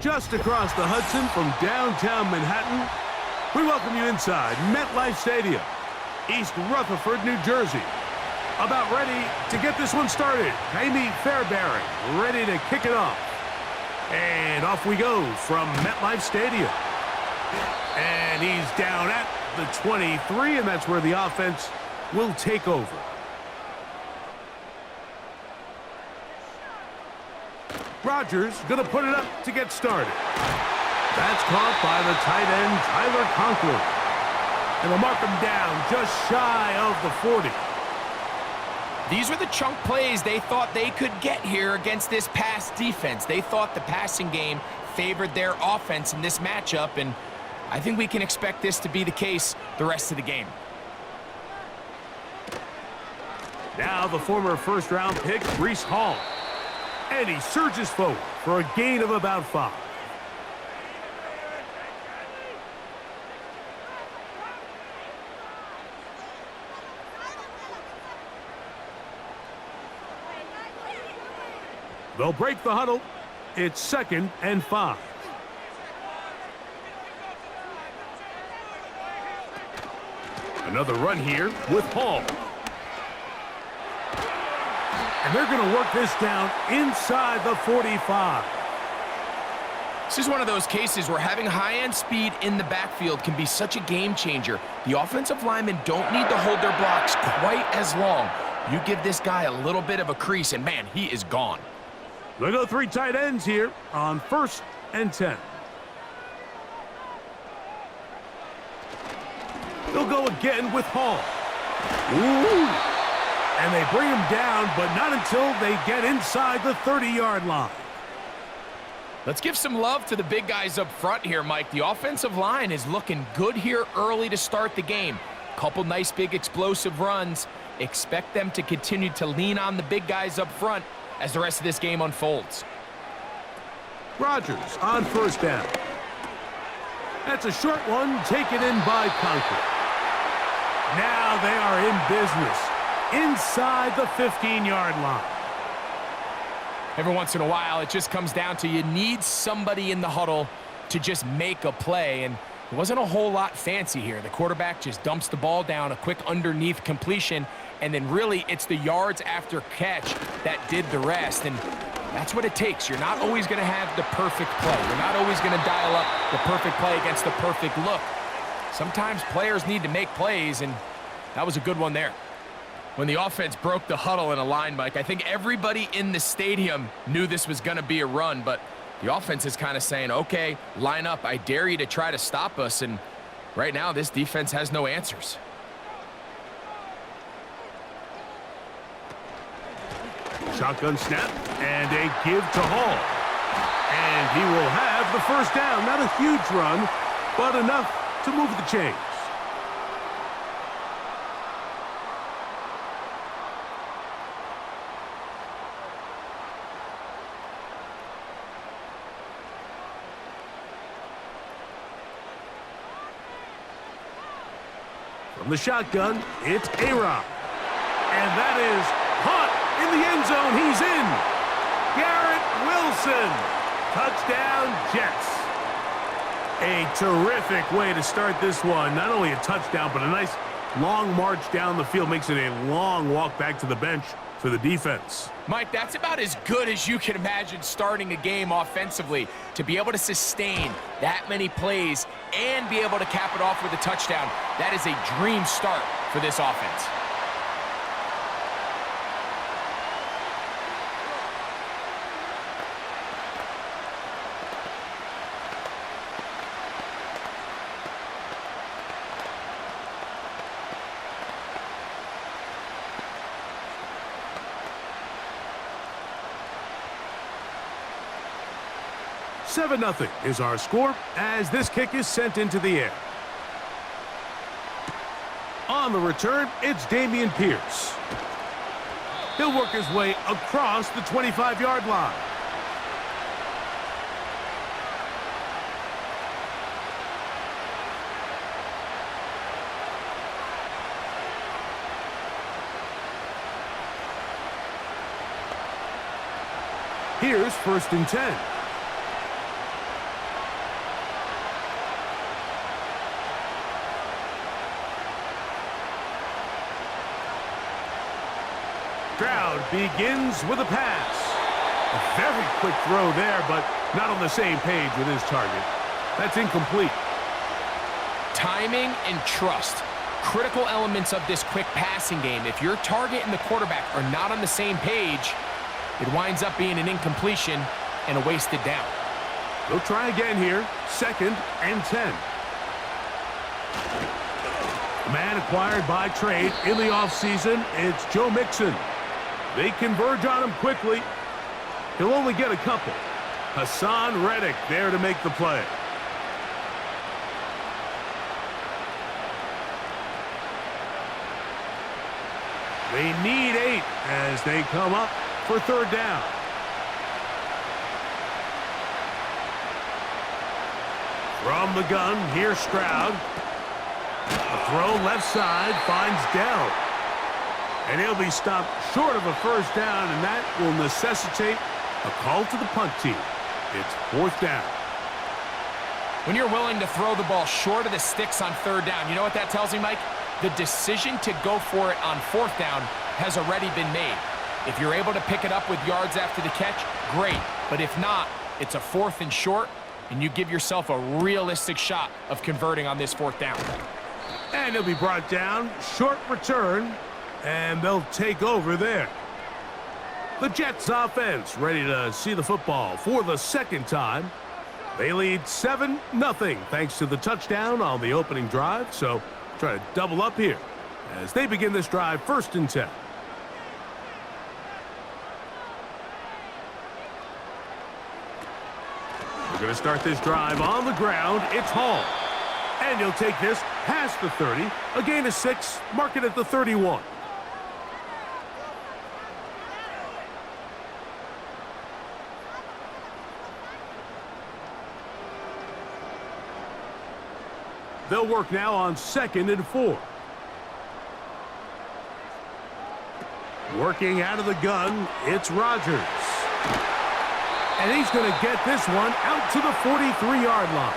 just across the Hudson from downtown Manhattan. We welcome you inside MetLife Stadium, East Rutherford, New Jersey. About ready to get this one started. Amy Fairbairn ready to kick it off. And off we go from MetLife Stadium. And he's down at the 23, and that's where the offense will take over. Rodgers going to put it up to get started. That's caught by the tight end, Tyler Conklin. And they'll mark him down just shy of the 40. These were the chunk plays they thought they could get here against this pass defense. They thought the passing game favored their offense in this matchup, and I think we can expect this to be the case the rest of the game. Now the former first-round pick, Breece Hall. And he surges forward for a gain of about 5. They'll break the huddle. It's 2nd and 5. Another run here with Hall. And they're going to work this down inside the 45. This is one of those cases where having high-end speed in the backfield can be such a game changer. The offensive linemen don't need to hold their blocks quite as long. You give this guy a little bit of a crease, and man, he is gone. They'll go 3 tight ends here on 1st and 10. They'll go again with Hall. Ooh. And they bring him down, but not until they get inside the 30-yard line. Let's give some love to the big guys up front here, Mike. The offensive line is looking good here early to start the game. Couple nice big explosive runs. Expect them to continue to lean on the big guys up front as the rest of this game unfolds. Rodgers on 1st down. That's a short one taken in by Conklin. Now they are in business inside the 15-yard line. Every once in a while, it just comes down to you need somebody in the huddle to just make a play, and it wasn't a whole lot fancy here. The quarterback just dumps the ball down, a quick underneath completion, and then really it's the yards after catch that did the rest, and that's what it takes. You're not always going to have the perfect play. You're not always going to dial up the perfect play against the perfect look. Sometimes players need to make plays, and that was a good one there. When the offense broke the huddle in a line, Mike, I think everybody in the stadium knew this was going to be a run, but the offense is kind of saying, okay, line up. I dare you to try to stop us, and right now this defense has no answers. Shotgun snap and a give to Hall. And he will have the 1st down. Not a huge run, but enough to move the chains. From the shotgun, it's A-Rob. And that is caught in the end zone. He's in. Garrett Wilson. Touchdown, Jets. A terrific way to start this one. Not only a touchdown, but a nice long march down the field. Makes it a long walk back to the bench for the defense. Mike, that's about as good as you can imagine starting a game offensively. To be able to sustain that many plays and be able to cap it off with a touchdown, that is a dream start for this offense. Seven 0 is our score as this kick is sent into the air. On the return, it's Dameon Pierce. He'll work his way across the 25-yard line. Here's 1st and 10. Stroud begins with a pass. A very quick throw there, but not on the same page with his target. That's incomplete. Timing and trust. Critical elements of this quick passing game. If your target and the quarterback are not on the same page, it winds up being an incompletion and a wasted down. They'll try again here. 2nd and 10. A man acquired by trade in the offseason, it's Joe Mixon. They converge on him quickly. He'll only get a couple. Hassan Reddick there to make the play. They need 8 as they come up for 3rd down. From the gun, here's Stroud. A throw left side finds Dell. And he'll be stopped short of a 1st down, and that will necessitate a call to the punt team. It's 4th down. When you're willing to throw the ball short of the sticks on 3rd down, you know what that tells me, Mike? The decision to go for it on 4th down has already been made. If you're able to pick it up with yards after the catch, great. But if not, it's a 4th and short, and you give yourself a realistic shot of converting on this 4th down. And he'll be brought down. Short return, and they'll take over there. The Jets offense ready to see the football for the 2nd time. They lead 7-0 thanks to the touchdown on the opening drive. So try to double up here as they begin this drive 1st and 10. We're going to start this drive on the ground. It's Hall. And he'll take this past the 30. A gain of 6. Mark it at the 31. They'll work now on 2nd and 4. Working out of the gun, it's Rodgers. And he's going to get this one out to the 43-yard line.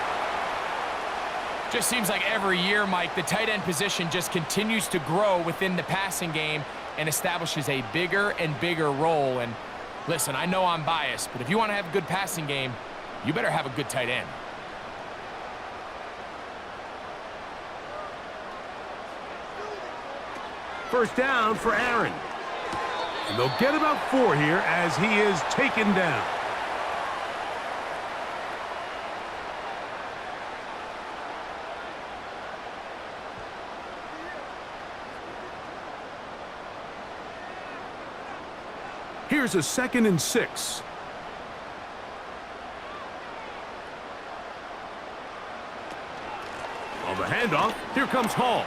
Just seems like every year, Mike, the tight end position just continues to grow within the passing game and establishes a bigger and bigger role. And listen, I know I'm biased, but if you want to have a good passing game, you better have a good tight end. First down for Aaron. And they'll get about 4 here as he is taken down. Here's a 2nd and 6. On the handoff, here comes Hall.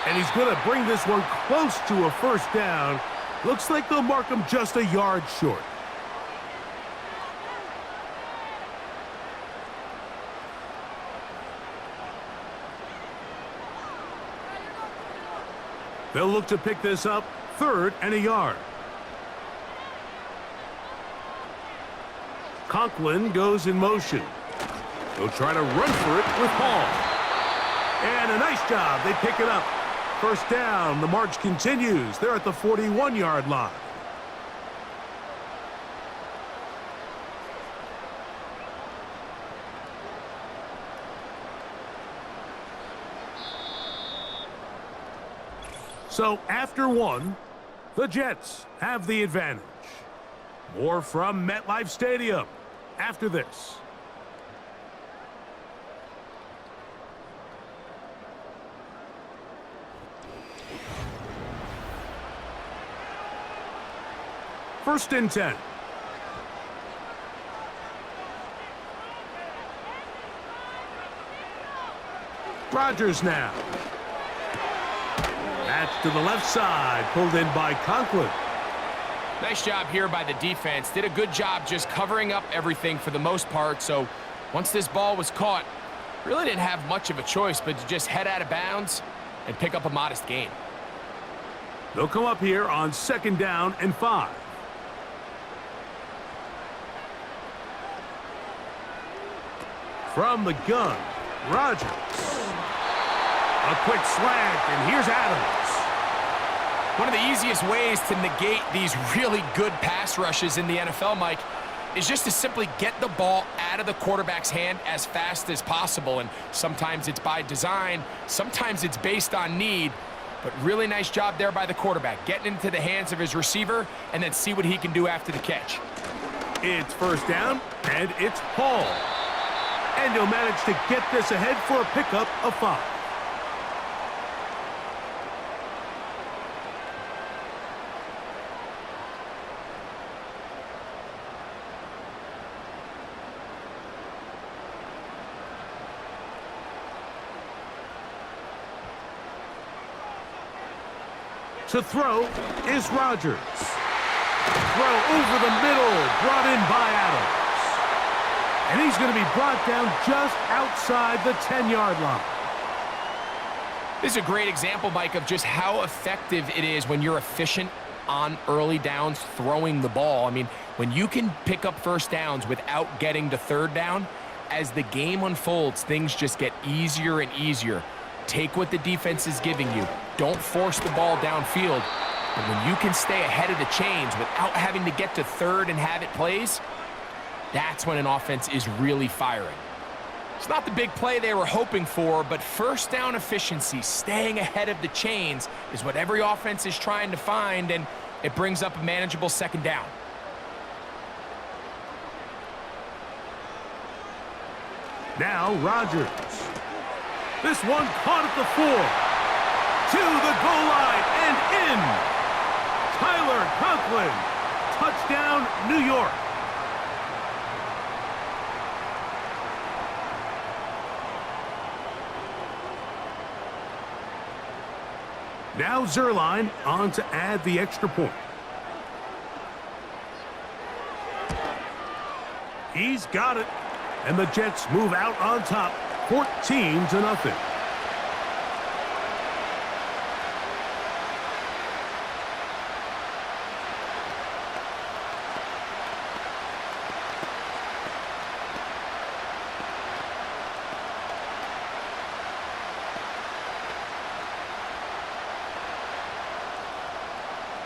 And he's going to bring this one close to a 1st down. Looks like they'll mark him just a yard short. They'll look to pick this up 3rd and a yard. Conklin goes in motion. They'll try to run for it with Hall. And a nice job. They pick it up. 1st down. The march continues. They're at the 41-yard line. So after 1, the Jets have the advantage. More from MetLife Stadium after this. First and 10. Rodgers now. That's to the left side, pulled in by Conklin. Nice job here by the defense. Did a good job just covering up everything for the most part. So once this ball was caught, really didn't have much of a choice but to just head out of bounds and pick up a modest gain. They'll come up here on 2nd down and 5. From the gun, Rodgers. A quick slant, and here's Adams. One of the easiest ways to negate these really good pass rushes in the NFL, Mike, is just to simply get the ball out of the quarterback's hand as fast as possible. And sometimes it's by design, sometimes it's based on need. But really nice job there by the quarterback, getting into the hands of his receiver and then see what he can do after the catch. It's first down, and it's Hall. And he'll manage to get this ahead for a pickup of 5. To throw is Rodgers. Throw over the middle, brought in by Adams. And he's going to be brought down just outside the 10-yard line. This is a great example, Mike, of just how effective it is when you're efficient on early downs throwing the ball. I mean, when you can pick up first downs without getting to third down, as the game unfolds, things just get easier and easier. Take what the defense is giving you. Don't force the ball downfield. But when you can stay ahead of the chains without having to get to third and have it plays, that's when an offense is really firing. It's not the big play they were hoping for, but first down efficiency, staying ahead of the chains, is what every offense is trying to find, and it brings up a manageable second down. Now Rodgers. This one caught at the 4. To the goal line and in. Tyler Conklin. Touchdown, New York. Now Zerline on to add the extra point. He's got it. And the Jets move out on top, 14-0.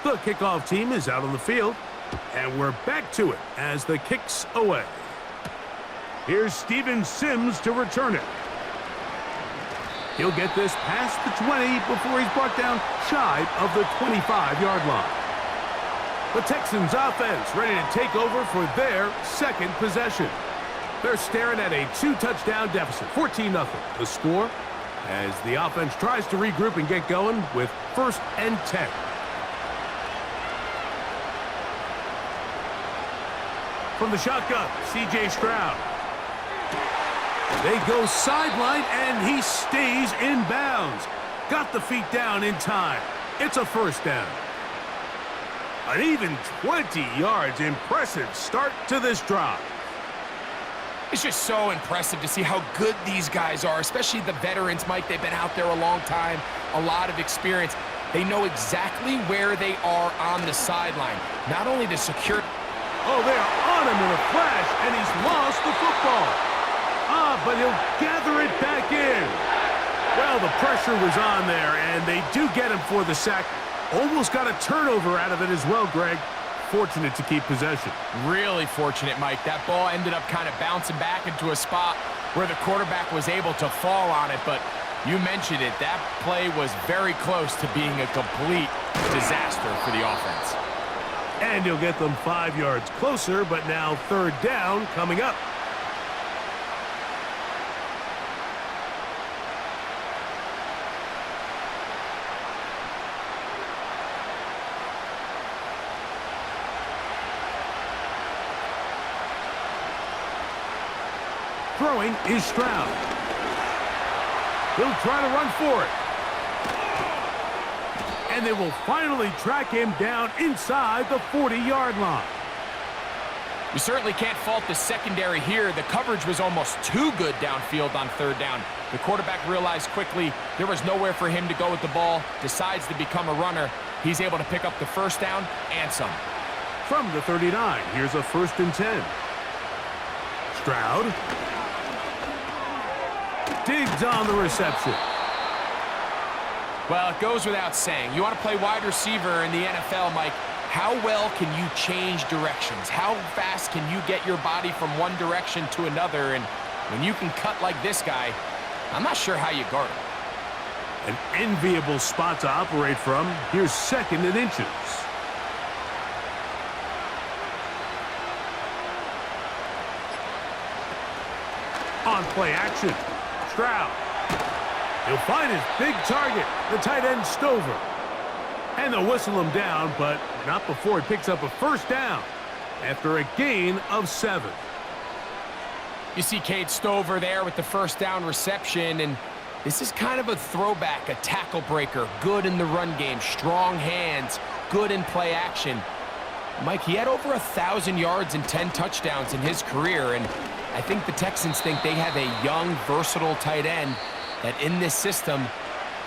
The kickoff team is out on the field, and we're back to it as the kick's away. Here's Steven Sims to return it. He'll get this past the 20 before he's brought down shy of the 25-yard line. The Texans offense ready to take over for their second possession. They're staring at a 2-touchdown deficit, 14-0. The score as the offense tries to regroup and get going with 1st and 10. From the shotgun, C.J. Stroud. They go sideline, and he stays in bounds. Got the feet down in time. It's a first down. An even 20 yards. Impressive start to this drive. It's just so impressive to see how good these guys are, especially the veterans, Mike. They've been out there a long time, a lot of experience. They know exactly where they are on the sideline. Not only to secure... Oh, they're on him in a flash, and he's lost the football. But he'll gather it back in. Well, the pressure was on there, and they do get him for the sack. Almost got a turnover out of it as well, Greg. Fortunate to keep possession. Really fortunate, Mike. That ball ended up kind of bouncing back into a spot where the quarterback was able to fall on it, but you mentioned it. That play was very close to being a complete disaster for the offense. And he'll get them 5 yards closer, but now 3rd down coming up. Throwing is Stroud. He'll try to run for it. And they will finally track him down inside the 40-yard line. You certainly can't fault the secondary here. The coverage was almost too good downfield on 3rd down. The quarterback realized quickly there was nowhere for him to go with the ball, decides to become a runner. He's able to pick up the first down and some. From the 39, here's a 1st and 10. Stroud digs on the reception. Well, it goes without saying. You want to play wide receiver in the NFL, Mike, how well can you change directions? How fast can you get your body from one direction to another? And when you can cut like this guy, I'm not sure how you guard him. An enviable spot to operate from. Here's 2nd and inches. On play action, Stroud. He'll find his big target, the tight end Stover. And they'll whistle him down, but not before he picks up a 1st down after a gain of 7. You see Cade Stover there with the 1st down reception, and this is kind of a throwback, a tackle breaker, good in the run game, strong hands, good in play action. Mike, he had over 1,000 yards and 10 touchdowns in his career, and I think the Texans think they have a young, versatile tight end that in this system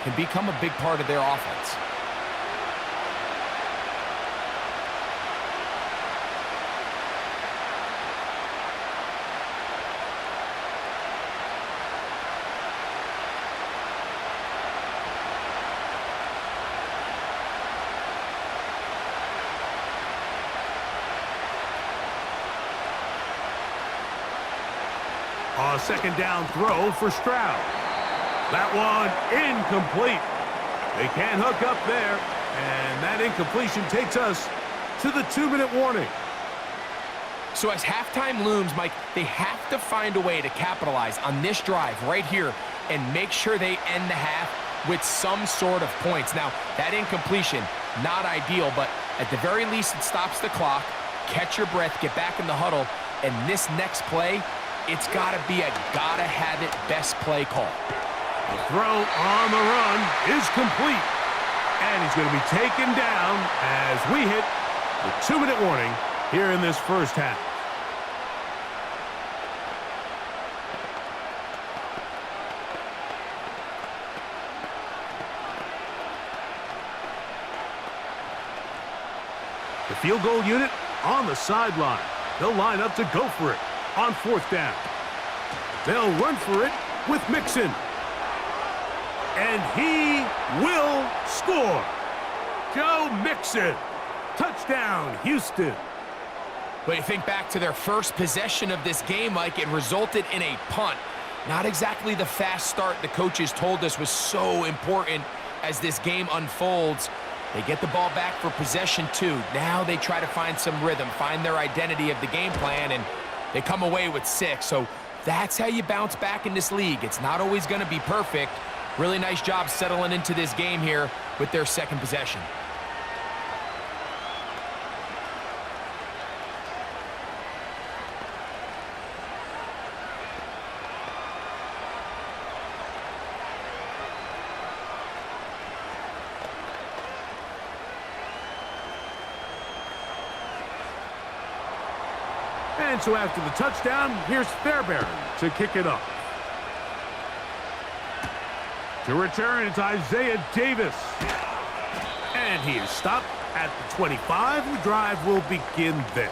can become a big part of their offense. A 2nd down throw for Stroud. That one incomplete. They can't hook up there, and that incompletion takes us to the 2-minute warning. So as halftime looms, Mike, they have to find a way to capitalize on this drive right here and make sure they end the half with some sort of points. Now, that incompletion, not ideal, but at the very least it stops the clock. Catch your breath, get back in the huddle, and this next play, it's got to be a gotta-have-it best play call. The throw on the run is complete. And he's going to be taken down as we hit the 2-minute warning here in this 1st half. The field goal unit on the sideline. They'll line up to go for it on 4th down. They'll run for it with Mixon. And he will score. Joe Mixon. Touchdown, Houston. But you think back to their first possession of this game, Mike, it resulted in a punt. Not exactly the fast start the coaches told us was so important as this game unfolds. They get the ball back for possession 2. Now they try to find some rhythm, find their identity of the game plan, and they come away with 6. So that's how you bounce back in this league. It's not always going to be perfect. Really nice job settling into this game here with their 2nd possession. And so after the touchdown, here's Fairbairn to kick it off. To return, it's Isaiah Davis. And he is stopped at the 25. The drive will begin there.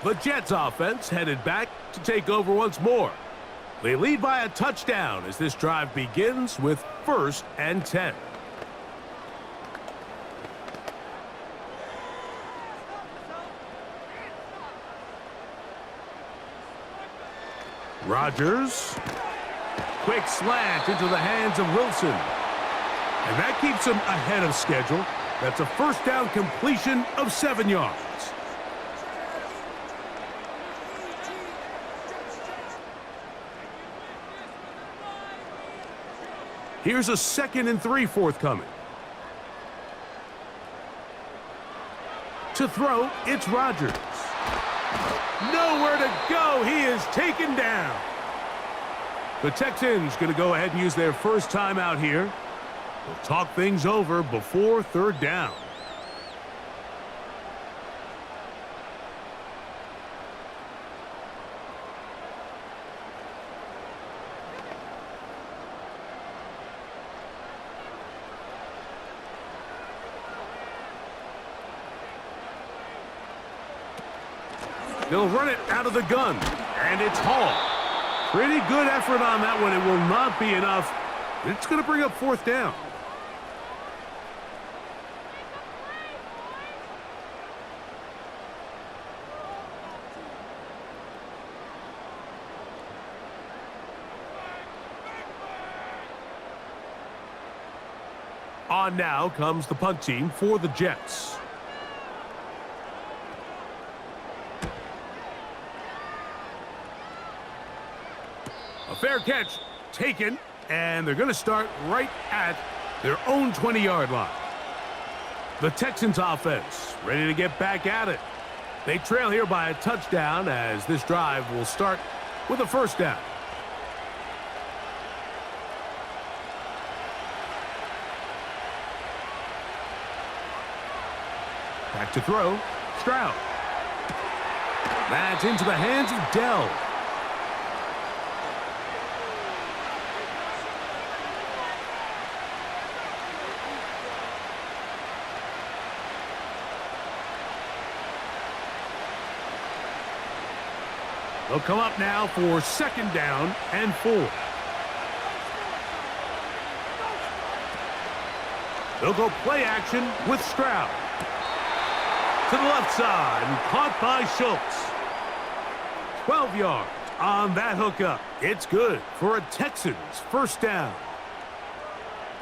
The Jets offense headed back to take over once more. They lead by a touchdown as this drive begins with 1st and 10. Rodgers. Quick slant into the hands of Wilson. And that keeps him ahead of schedule. That's a 1st down completion of 7 yards. Here's a 2nd and 3 forthcoming. To throw, it's Rodgers. Nowhere to go. He is taken down. The Texans going to go ahead and use their 1st timeout here. They'll talk things over before 3rd down. They'll run it out of the gun, and it's Hall. Pretty good effort on that one. It will not be enough. It's going to bring up 4th down. On now comes the punt team for the Jets. A fair catch taken, and they're going to start right at their own 20-yard line. The Texans offense ready to get back at it. They trail here by a touchdown as this drive will start with a first down. Back to throw, Stroud. That's into the hands of Dell. They'll come up now for second down and 4. They'll go play action with Stroud. To the left side, and caught by Schultz. 12 yards on that hookup. It's good for a Texans first down.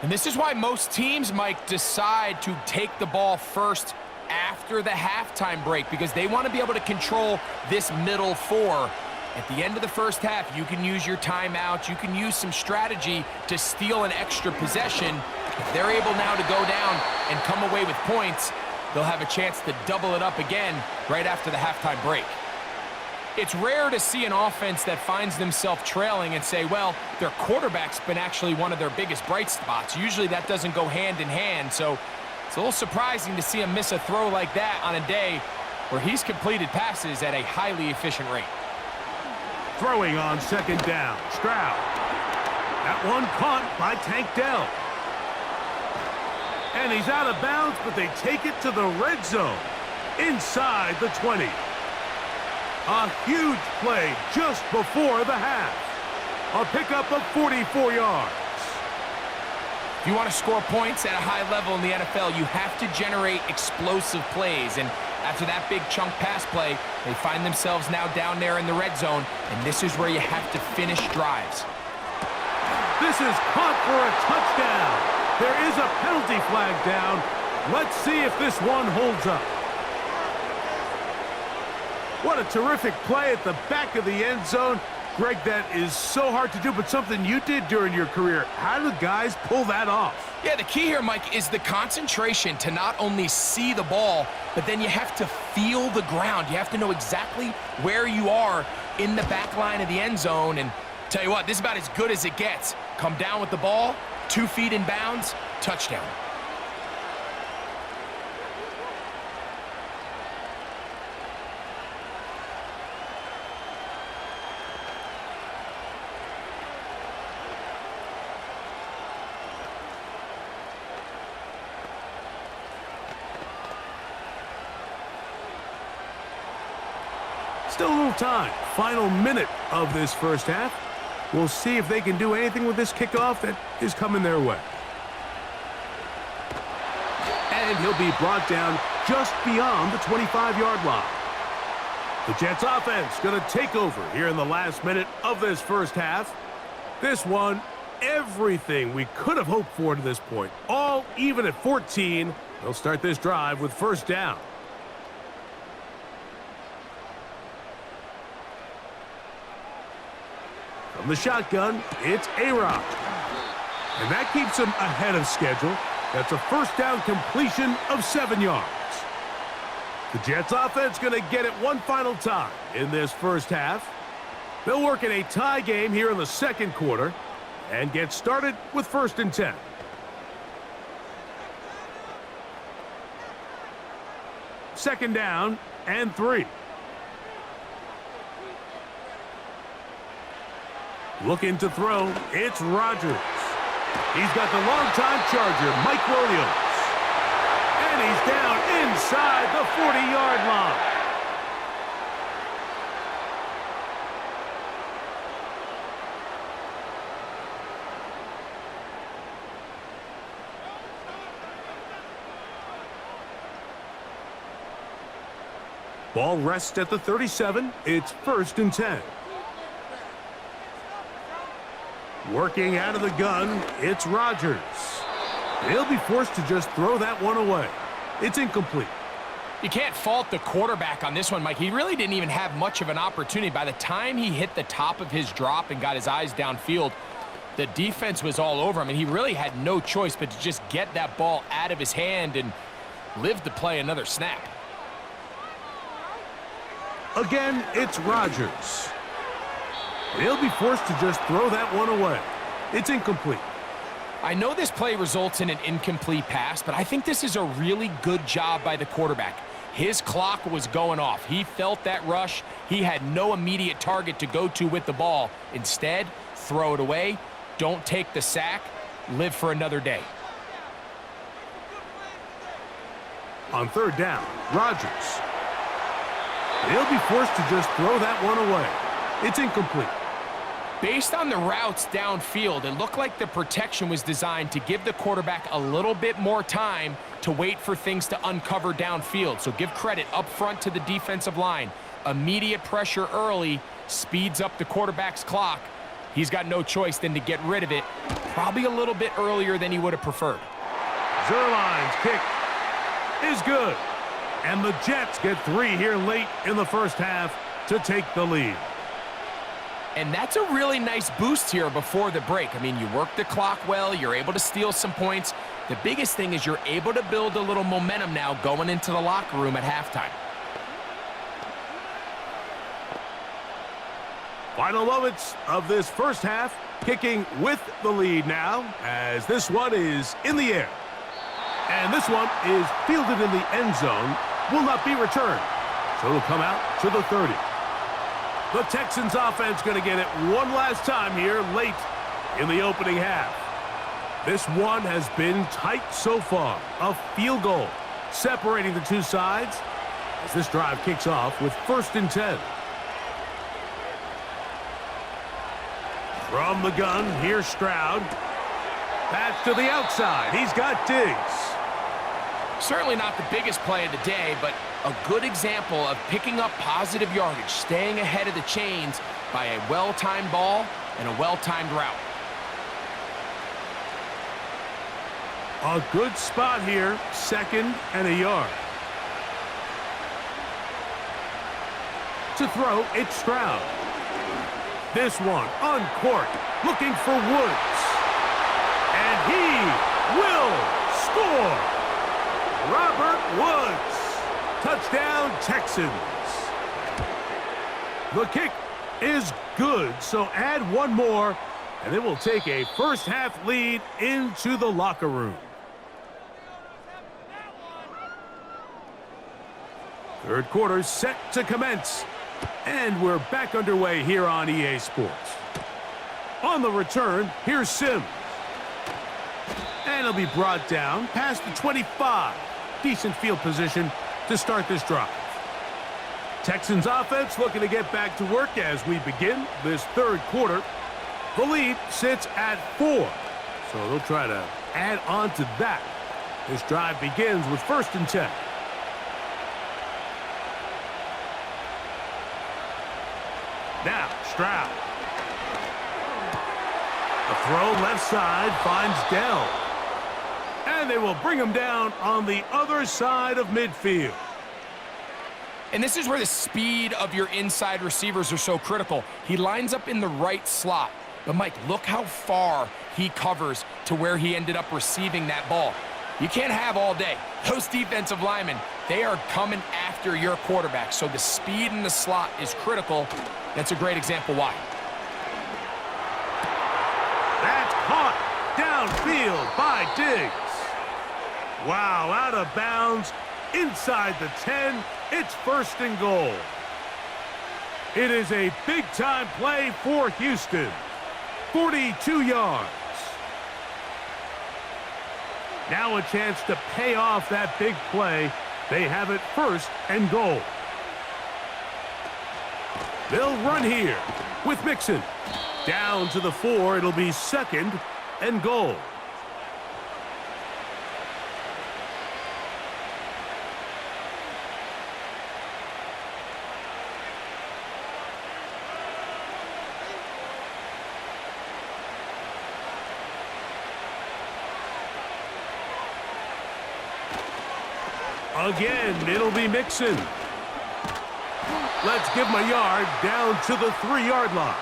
And this is why most teams, Mike, decide to take the ball first after the halftime break, because they want to be able to control this middle 4. At the end of the first half, you can use your timeout. You can use some strategy to steal an extra possession. If they're able now to go down and come away with points, they'll have a chance to double it up again right after the halftime break. It's rare to see an offense that finds themselves trailing and say, well, their quarterback's been actually one of their biggest bright spots. Usually that doesn't go hand in hand, so it's a little surprising to see him miss a throw like that on a day where he's completed passes at a highly efficient rate. Throwing on second down, Stroud. That one caught by Tank Dell. And he's out of bounds, but they take it to the red zone inside the 20. A huge play just before the half. A pickup of 44 yards. If you want to score points at a high level in the NFL, you have to generate explosive plays. And after that big chunk pass play, they find themselves now down there in the red zone, and this is where you have to finish drives. This is caught for a touchdown. There is a penalty flag down. Let's see if this one holds up. What a terrific play at the back of the end zone. Greg, that is so hard to do, but something you did during your career. How do guys pull that off? Yeah, the key here, Mike, is the concentration to not only see the ball, but then you have to feel the ground. You have to know exactly where you are in the back line of the end zone. And tell you what, this is about as good as it gets. Come down with the ball, 2 feet in bounds, touchdown. Still a little time. Final minute of this first half. We'll see if they can do anything with this kickoff that is coming their way. And he'll be brought down just beyond the 25-yard line. The Jets offense going to take over here in the last minute of this first half. This one, everything we could have hoped for to this point. All even at 14. They'll start this drive with first down. From the shotgun, it's A-Rod. And that keeps him ahead of schedule. That's a first down completion of 7 yards. The Jets offense going to get it one final time in this first half. They'll work in a tie game here in the second quarter and get started with 1st and 10. Second down and 3. Looking to throw, it's Rodgers. He's got the longtime Charger, Mike Williams. And he's down inside the 40-yard line. Ball rests at the 37. It's 1st and 10. Working out of the gun, it's Rodgers. He'll be forced to just throw that one away. It's incomplete. You can't fault the quarterback on this one, Mike. He really didn't even have much of an opportunity. By the time he hit the top of his drop and got his eyes downfield, the defense was all over him, and he really had no choice but to just get that ball out of his hand and live to play another snap. Again, it's Rodgers. He'll be forced to just throw that one away. It's incomplete. I know this play results in an incomplete pass, but I think this is a really good job by the quarterback. His clock was going off. He felt that rush. He had no immediate target to go to with the ball. Instead, throw it away. Don't take the sack. Live for another day. On third down, Rodgers. He'll be forced to just throw that one away. It's incomplete. Based on the routes downfield, it looked like the protection was designed to give the quarterback a little bit more time to wait for things to uncover downfield. So give credit up front to the defensive line. Immediate pressure early speeds up the quarterback's clock. He's got no choice than to get rid of it, probably a little bit earlier than he would have preferred. Zerline's kick is good. And the Jets get 3 here late in the first half to take the lead. And that's a really nice boost here before the break. I mean, you work the clock well, you're able to steal some points. The biggest thing is you're able to build a little momentum now going into the locker room at halftime. Final moments of this first half, kicking with the lead now, as this one is in the air. And this one is fielded in the end zone, will not be returned. So it'll come out to the 30. The Texans offense going to get it one last time here late in the opening half. This one has been tight so far. A field goal separating the two sides as this drive kicks off with 1st and 10. From the gun, here's Stroud. Pass to the outside. He's got Diggs. Certainly not the biggest play of the day, but a good example of picking up positive yardage, staying ahead of the chains by a well-timed ball and a well-timed route. A good spot here, 2nd and a yard. To throw, it's Stroud. This one uncorked, looking for Woods. And he will score. Robert Woods. Touchdown, Texans. The kick is good, so add one more, and it will take a first-half lead into the locker room. Third quarter set to commence, and we're back underway here on EA Sports. On the return, here's Sims. And he'll be brought down past the 25. Decent field position to start this drive. Texans offense looking to get back to work as we begin this third quarter. The lead sits at 4, so they'll try to add on to that. This drive begins with 1st and 10. Now, Stroud. The throw left side finds Dell. And they will bring him down on the other side of midfield. And this is where the speed of your inside receivers are so critical. He lines up in the right slot. But, Mike, look how far he covers to where he ended up receiving that ball. You can't have all day. Those defensive linemen, they are coming after your quarterback. So the speed in the slot is critical. That's a great example why. That's caught downfield by Diggs. Wow, out of bounds, inside the 10, it's 1st and goal. It is a big-time play for Houston. 42 yards. Now a chance to pay off that big play. They have it 1st and goal. They'll run here with Mixon. Down to the 4, it'll be 2nd and goal. Again, it'll be Mixon. Let's give him a yard down to the 3-yard line.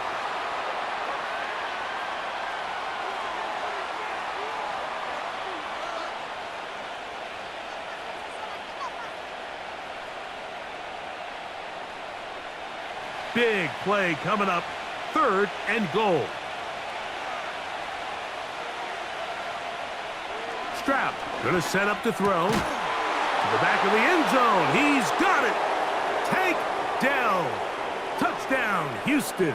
Big play coming up, 3rd and goal. Stroud going to set up to throw. To the back of the end zone. He's got it. Take down. Touchdown, Houston.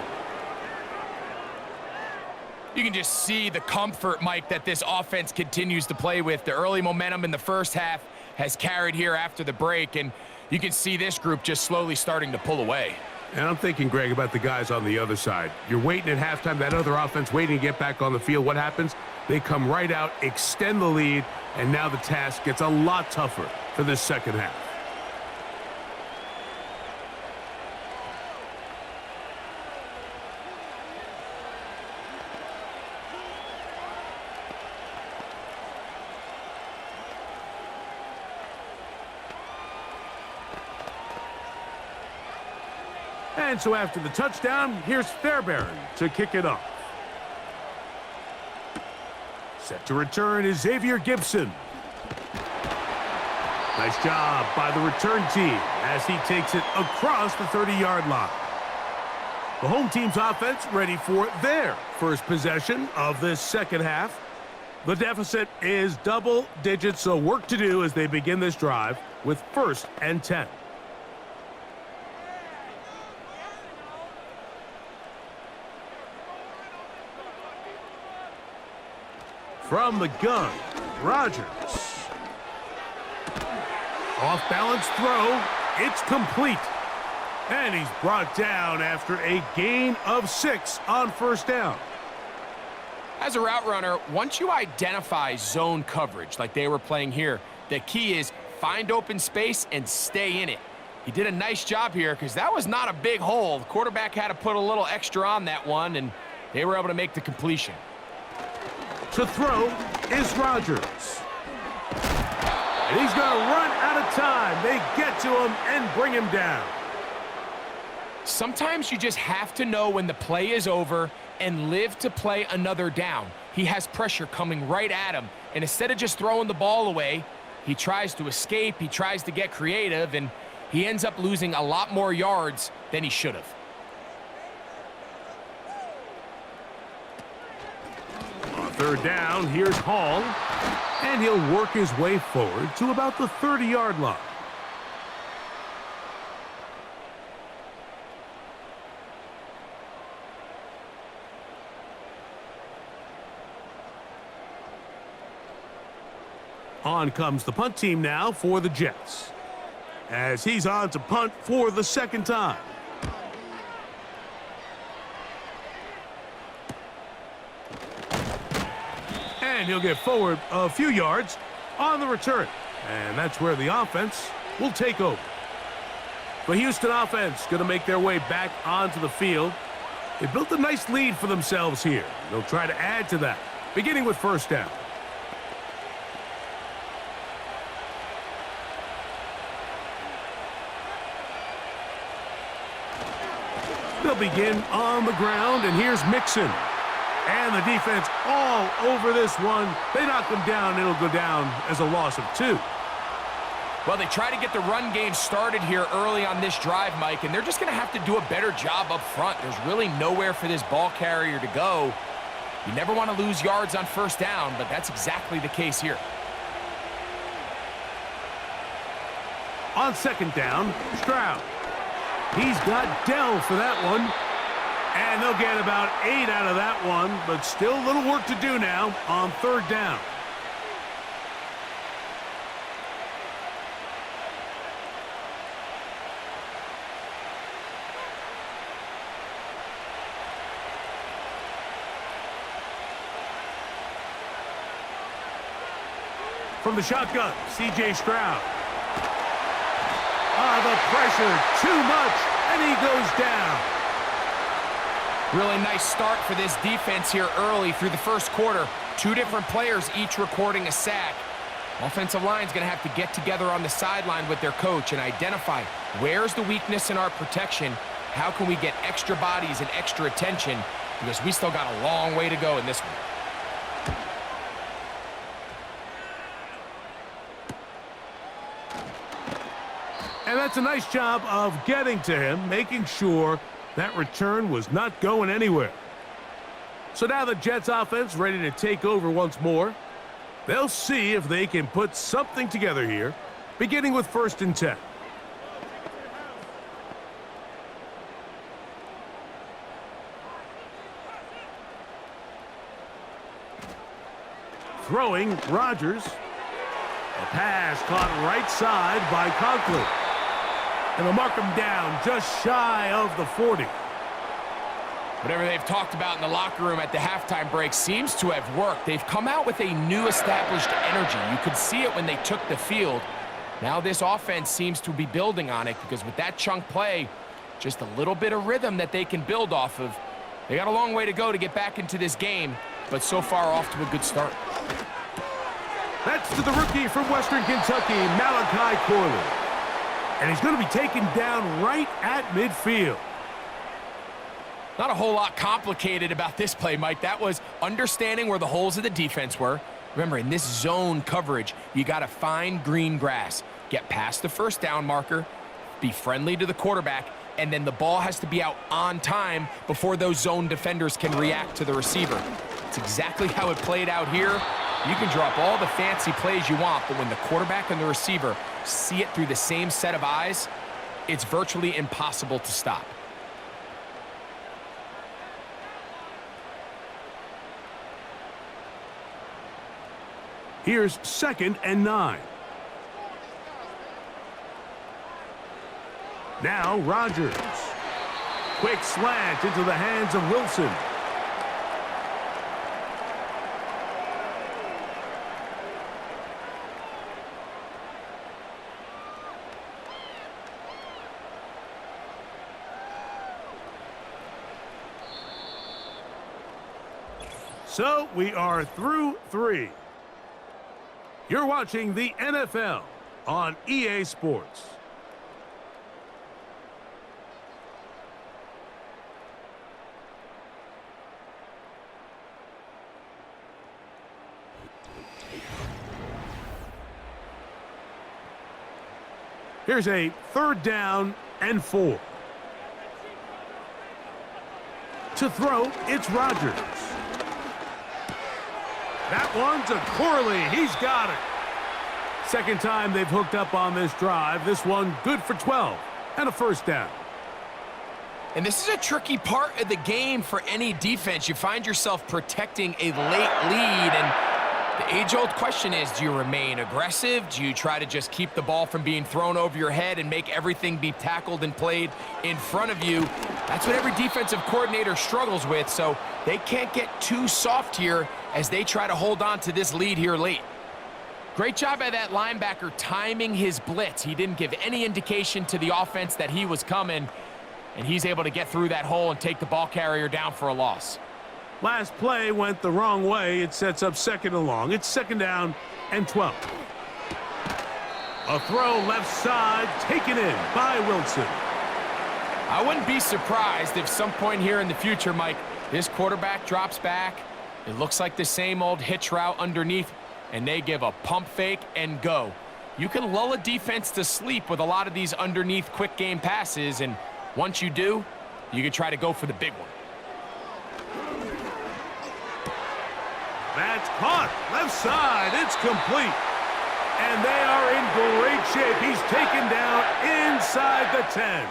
You can just see the comfort, Mike, that this offense continues to play with. The early momentum in the first half has carried here after the break, and you can see this group just slowly starting to pull away. And I'm thinking, Greg, about the guys on the other side. You're waiting at halftime, that other offense waiting to get back on the field. What happens? They come right out, extend the lead, and now the task gets a lot tougher for this second half. And so after the touchdown, here's Fairbairn to kick it off. Set to return is Xavier Gibson. Nice job by the return team as he takes it across the 30-yard line. The home team's offense ready for their first possession of this second half. The deficit is double digits, so work to do as they begin this drive with 1st and 10. From the gun, Rodgers. Off-balance throw. It's complete. And he's brought down after a gain of 6 on 1st down. As a route runner, once you identify zone coverage like they were playing here, the key is find open space and stay in it. He did a nice job here because that was not a big hole. The quarterback had to put a little extra on that one, and they were able to make the completion. To throw is Rodgers. And he's going to run out of time. They get to him and bring him down. Sometimes you just have to know when the play is over and live to play another down. He has pressure coming right at him, and instead of just throwing the ball away, he tries to escape, he tries to get creative, and he ends up losing a lot more yards than he should have. On 3rd down, here's Hall, and he'll work his way forward to about the 30-yard line. On comes the punt team now for the Jets, as he's on to punt for the 2nd time. And he'll get forward a few yards on the return. And that's where the offense will take over. The Houston offense going to make their way back onto the field. They built a nice lead for themselves here. They'll try to add to that, beginning with 1st down. They'll begin on the ground, and here's Mixon. And the defense all over this one. They knock them down. It'll go down as a loss of 2. Well, they try to get the run game started here early on this drive, Mike, and they're just going to have to do a better job up front. There's really nowhere for this ball carrier to go. You never want to lose yards on 1st down, but that's exactly the case here. On 2nd down, Stroud. He's got Dell for that one. And they'll get about 8 out of that one, but still a little work to do now on 3rd down. From the shotgun, C.J. Stroud. The pressure, too much, and he goes down. Really nice start for this defense here early through the 1st quarter. 2 different players each recording a sack. Offensive line's going to have to get together on the sideline with their coach and identify where's the weakness in our protection, how can we get extra bodies and extra attention, because we still got a long way to go in this one. And that's a nice job of getting to him, making sure that return was not going anywhere. So now the Jets offense ready to take over once more. They'll see if they can put something together here, beginning with 1st and 10. Throwing, Rodgers. A pass caught right side by Conklin. And they'll mark him down just shy of the 40. Whatever they've talked about in the locker room at the halftime break seems to have worked. They've come out with a new established energy. You could see it when they took the field. Now this offense seems to be building on it, because with that chunk play, just a little bit of rhythm that they can build off of. They got a long way to go to get back into this game, but so far off to a good start. That's to the rookie from Western Kentucky, Malachi Corley. And he's going to be taken down right at midfield. Not a whole lot complicated about this play, Mike. That was understanding where the holes of the defense were. Remember, in this zone coverage, you got to find green grass, get past the first down marker, be friendly to the quarterback, and then the ball has to be out on time before those zone defenders can react to the receiver. It's exactly how it played out here. You can drop all the fancy plays you want, but when the quarterback and the receiver see it through the same set of eyes, it's virtually impossible to stop. Here's 2nd and 9. Now Rodgers. Quick slant into the hands of Wilson. So we are through 3. You're watching the NFL on EA Sports. Here's a 3rd down and 4. To throw, it's Rodgers. That one's a Corley. He's got it. Second time they've hooked up on this drive. This one good for 12 and a 1st down. And this is a tricky part of the game for any defense. You find yourself protecting a late lead, and the age-old question is, do you remain aggressive? Do you try to just keep the ball from being thrown over your head and make everything be tackled and played in front of you? That's what every defensive coordinator struggles with, so they can't get too soft here as they try to hold on to this lead here late. Great job by that linebacker timing his blitz. He didn't give any indication to the offense that he was coming, and he's able to get through that hole and take the ball carrier down for a loss. Last play went the wrong way. It sets up 2nd and long. It's 2nd down and 12. A throw left side, taken in by Wilson. I wouldn't be surprised if some point here in the future, Mike, this quarterback drops back. It looks like the same old hitch route underneath, and they give a pump fake and go. You can lull a defense to sleep with a lot of these underneath quick game passes, and once you do, you can try to go for the big one. That's caught. Left side. It's complete. And they are in great shape. He's taken down inside the 10.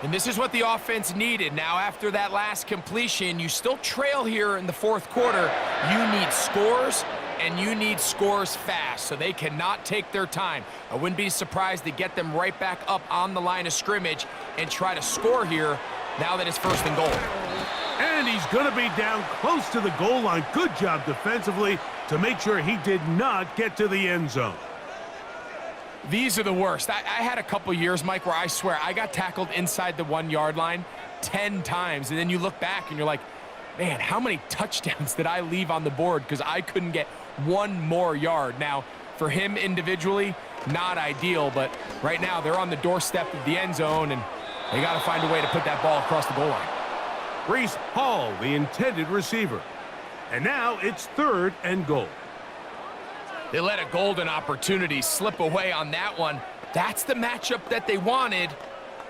And this is what the offense needed. Now, after that last completion, you still trail here in the 4th quarter. You need scores, and you need scores fast, so they cannot take their time. I wouldn't be surprised to get them right back up on the line of scrimmage and try to score here now that it's 1st and goal. And he's going to be down close to the goal line. Good job defensively to make sure he did not get to the end zone. These are the worst. I had a couple years, Mike, where I swear I got tackled inside the 1-yard line 10 times, and then you look back and you're like, Man, how many touchdowns did I leave on the board because I couldn't get one more yard? Now, for him individually, not ideal, but right now they're on the doorstep of the end zone, and they got to find a way to put that ball across the goal line. Breece Hall, the intended receiver. And now it's 3rd and goal. They let a golden opportunity slip away on that one. That's the matchup that they wanted.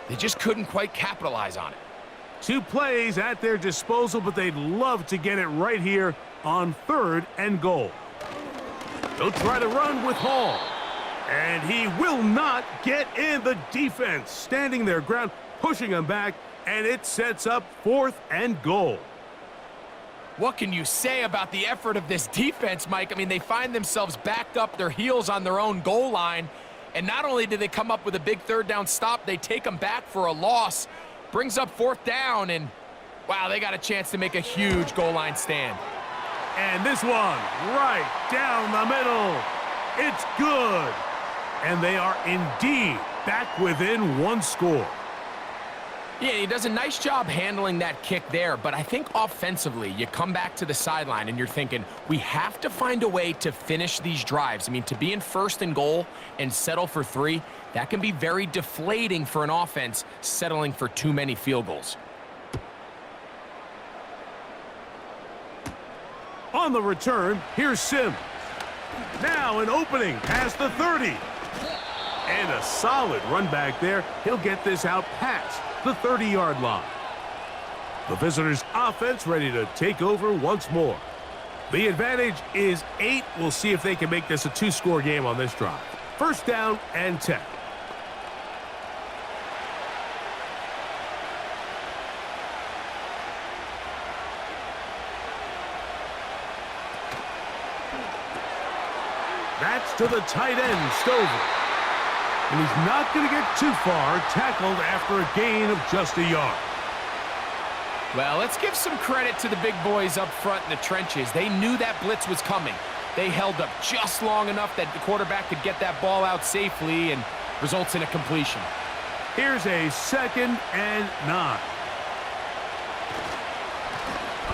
They just couldn't quite capitalize on it. 2 plays at their disposal, but they'd love to get it right here on 3rd and goal. They'll try to run with Hall. And he will not get in. The defense standing their ground, pushing him back, and it sets up 4th and goal. What can you say about the effort of this defense, Mike? I mean, they find themselves backed up their heels on their own goal line, and not only do they come up with a big 3rd down stop, they take them back for a loss. Brings up 4th down, and wow, they got a chance to make a huge goal line stand. And this one, right down the middle. It's good. And they are indeed back within 1 score. Yeah, he does a nice job handling that kick there, but I think offensively, you come back to the sideline and you're thinking, we have to find a way to finish these drives. I mean, to be in 1st and goal and settle for 3, that can be very deflating for an offense settling for too many field goals. On the return, here's Sim. Now an opening past the 30. And a solid run back there. He'll get this out past the 30-yard line. The visitors' offense ready to take over once more. The advantage is 8. We'll see if they can make this a 2-score game on this drive. 1st down and 10. That's to the tight end, Stover. And he's not going to get too far, tackled after a gain of just a yard. Well, let's give some credit to the big boys up front in the trenches. They knew that blitz was coming. They held up just long enough that the quarterback could get that ball out safely and results in a completion. Here's a 2nd and 9.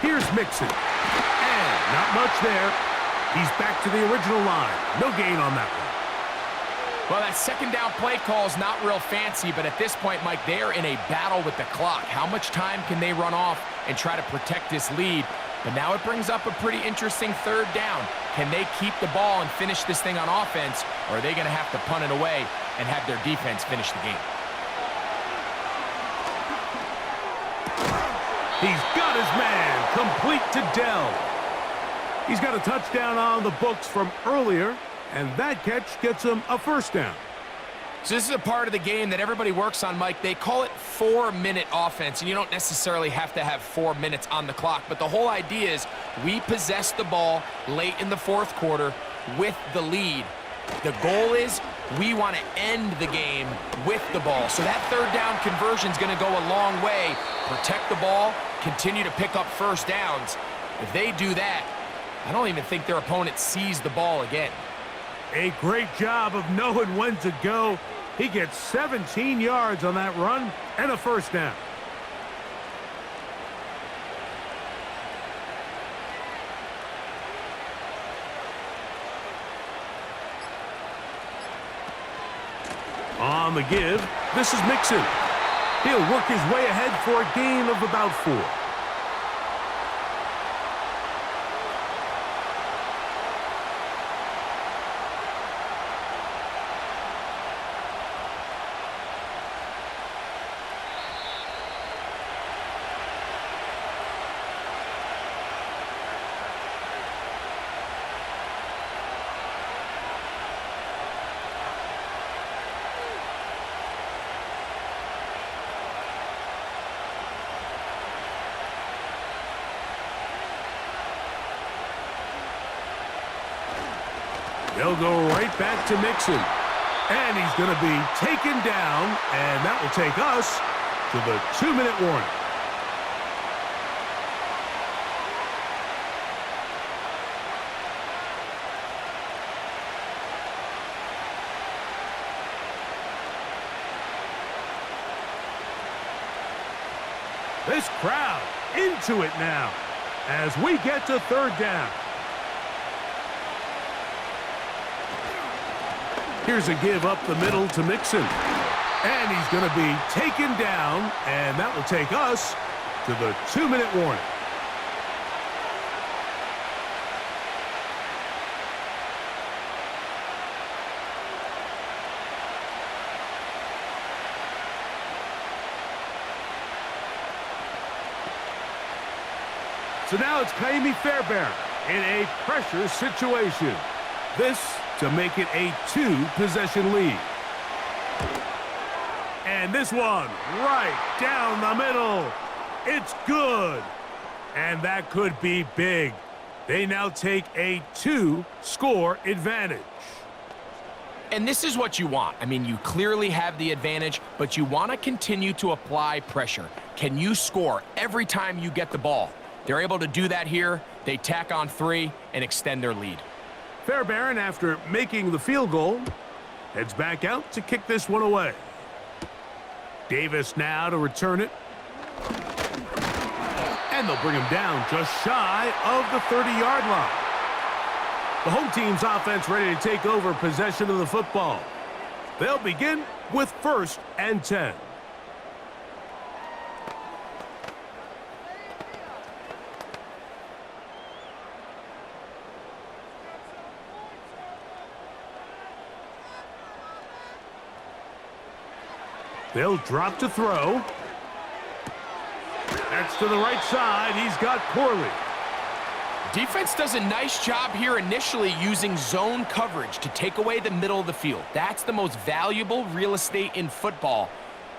Here's Mixon. And not much there. He's back to the original line. No gain on that one. Well, that 2nd down play call is not real fancy, but at this point, Mike, they are in a battle with the clock. How much time can they run off and try to protect this lead? But now it brings up a pretty interesting 3rd down. Can they keep the ball and finish this thing on offense, or are they going to have to punt it away and have their defense finish the game? He's got his man, complete to Dell. He's got a touchdown on the books from earlier, and that catch gets him a 1st down. So this is a part of the game that everybody works on, Mike. They call it 4-minute offense, and you don't necessarily have to have 4 minutes on the clock, but the whole idea is we possess the ball late in the 4th quarter with the lead. The goal is we want to end the game with the ball. So that 3rd down conversion is going to go a long way. Protect the ball, continue to pick up 1st downs. If they do that, I don't even think their opponent sees the ball again. A great job of knowing when to go. He gets 17 yards on that run and a 1st down. On the give, this is Mixon. He'll work his way ahead for a gain of about 4. They'll go right back to Mixon. And he's going to be taken down, and that will take us to the 2-minute warning. This crowd into it now. as we get to third down. Here's a give up the middle to Mixon. And he's going to be taken down, and that will take us to the 2-minute warning. So now it's Kaimi Fairbairn in a pressure situation. This to make it a 2-possession lead. And this one right down the middle. It's good. And that could be big. They now take a 2-score advantage. And this is what you want. I mean, you clearly have the advantage, but you want to continue to apply pressure. Can you score every time you get the ball? They're able to do that here. They tack on 3 and extend their lead. Fairbairn, after making the field goal, heads back out to kick this one away. Davis now to return it. And they'll bring him down just shy of the 30-yard line. The home team's offense ready to take over possession of the football. They'll begin with 1st and 10. They'll drop to throw. That's to the right side. He's got Corley. Defense does a nice job here initially using zone coverage to take away the middle of the field. That's the most valuable real estate in football.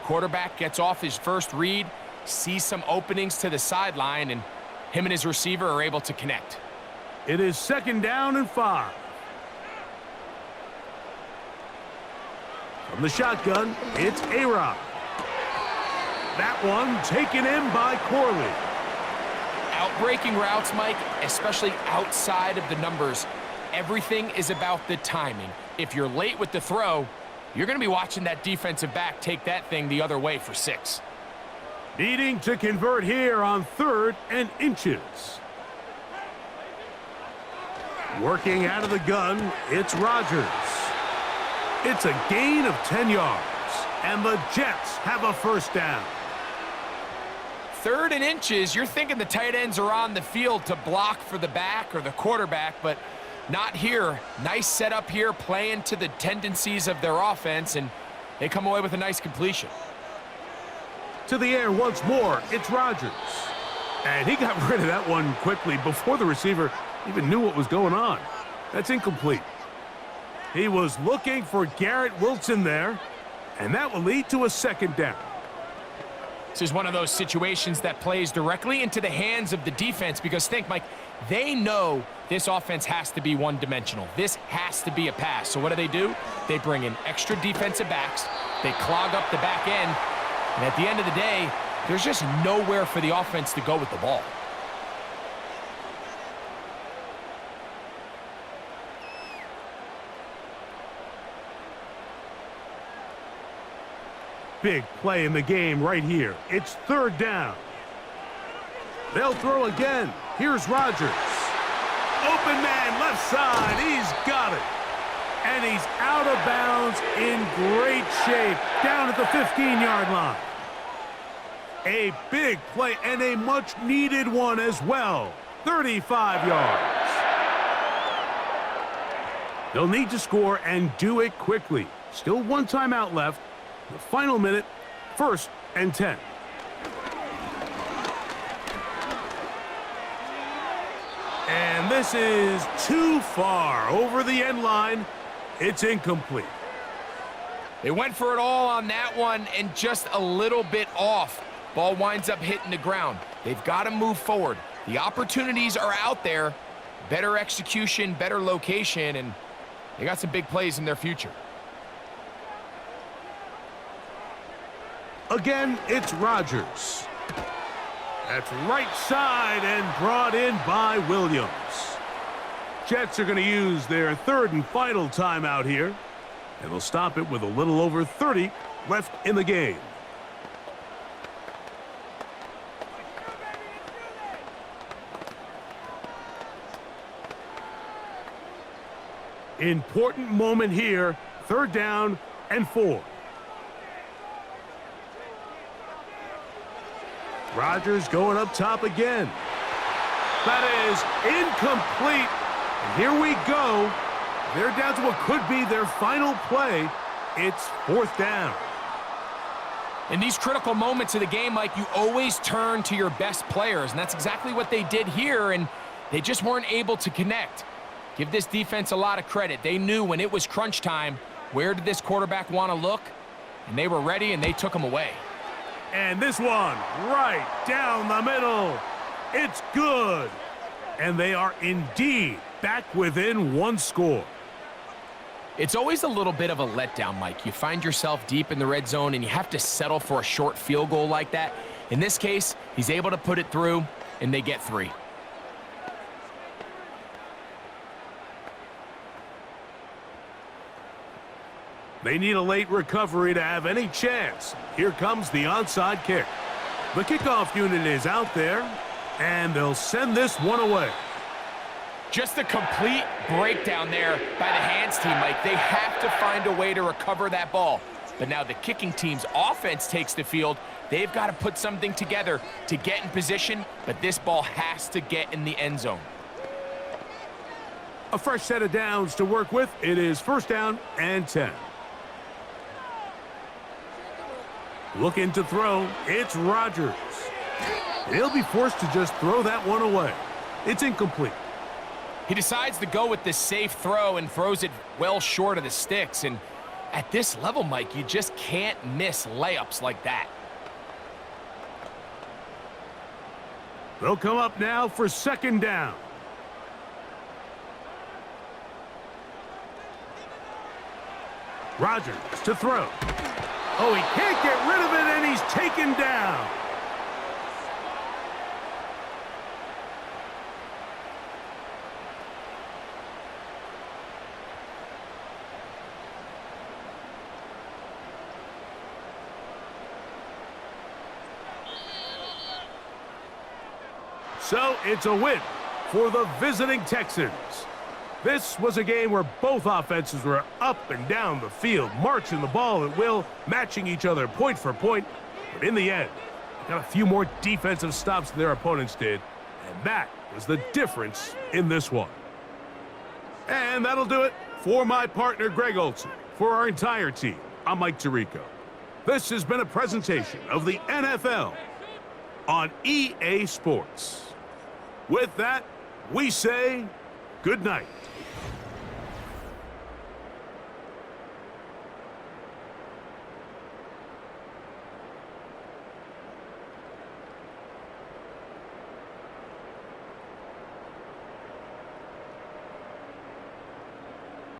Quarterback gets off his first read, sees some openings to the sideline, and him and his receiver are able to connect. It is 2nd down and 5. From the shotgun, it's A-Rod. That one taken in by Corley. Outbreaking routes, Mike, especially outside of the numbers, everything is about the timing. If you're late with the throw, you're going to be watching that defensive back take that thing the other way for 6. Needing to convert here on 3rd and inches. Working out of the gun, it's Rodgers. It's a gain of 10 yards, and the Jets have a 1st down. 3rd and inches, you're thinking the tight ends are on the field to block for the back or the quarterback, but not here. Nice setup here, playing to the tendencies of their offense, and they come away with a nice completion. To the air once more, it's Rodgers. And he got rid of that one quickly before the receiver even knew what was going on. That's incomplete. He was looking for Garrett Wilson there, and that will lead to a 2nd down. This is one of those situations that plays directly into the hands of the defense because think, Mike, they know this offense has to be one-dimensional. This has to be a pass. So what do? They bring in extra defensive backs. They clog up the back end. And at the end of the day, there's just nowhere for the offense to go with the ball. Big play in the game right here. It's 3rd down. They'll throw again. Here's Rodgers. Open man, left side. He's got it. And he's out of bounds in great shape down at the 15-yard line. A big play and a much-needed one as well. 35 yards. They'll need to score and do it quickly. Still 1 timeout left. The final minute, 1st and 10. And this is too far over the end line. It's incomplete. They went for it all on that one and just a little bit off. Ball winds up hitting the ground. They've got to move forward. The opportunities are out there. Better execution, better location, and they got some big plays in their future. Again, it's Rodgers. That's right side and brought in by Williams. Jets are going to use their 3rd and final timeout here. And they'll stop it with a little over 30 left in the game. Important moment here. 3rd down and 4. Rodgers going up top again. That is incomplete. And here we go. They're down to what could be their final play. It's 4th down. In these critical moments of the game, Mike, you always turn to your best players, and that's exactly what they did here, and they just weren't able to connect. Give this defense a lot of credit. They knew when it was crunch time, where did this quarterback want to look? And they were ready, and they took him away. And this one, right down the middle. It's good. And they are indeed back within 1 score. It's always a little bit of a letdown, Mike. You find yourself deep in the red zone, and you have to settle for a short field goal like that. In this case, he's able to put it through, and they get 3. They need a late recovery to have any chance. Here comes the onside kick. The kickoff unit is out there, and they'll send this one away. Just a complete breakdown there by the hands team, Mike. They have to find a way to recover that ball. But now the kicking team's offense takes the field. They've got to put something together to get in position, but this ball has to get in the end zone. A fresh set of downs to work with. It is 1st down and 10. Looking to throw, it's Rodgers. He'll be forced to just throw that one away. It's incomplete. He decides to go with this safe throw and throws it well short of the sticks. And at this level, Mike, you just can't miss layups like that. They'll come up now for 2nd down. Rodgers to throw. Oh, he can't get rid of it, and he's taken down. So it's a win for the visiting Texans. This was a game where both offenses were up and down the field, marching the ball at will, matching each other point for point. But in the end, they got a few more defensive stops than their opponents did, and that was the difference in this one. And that'll do it for my partner, Greg Olson. For our entire team, I'm Mike Tirico. This has been a presentation of the NFL on EA Sports. With that, we say good night.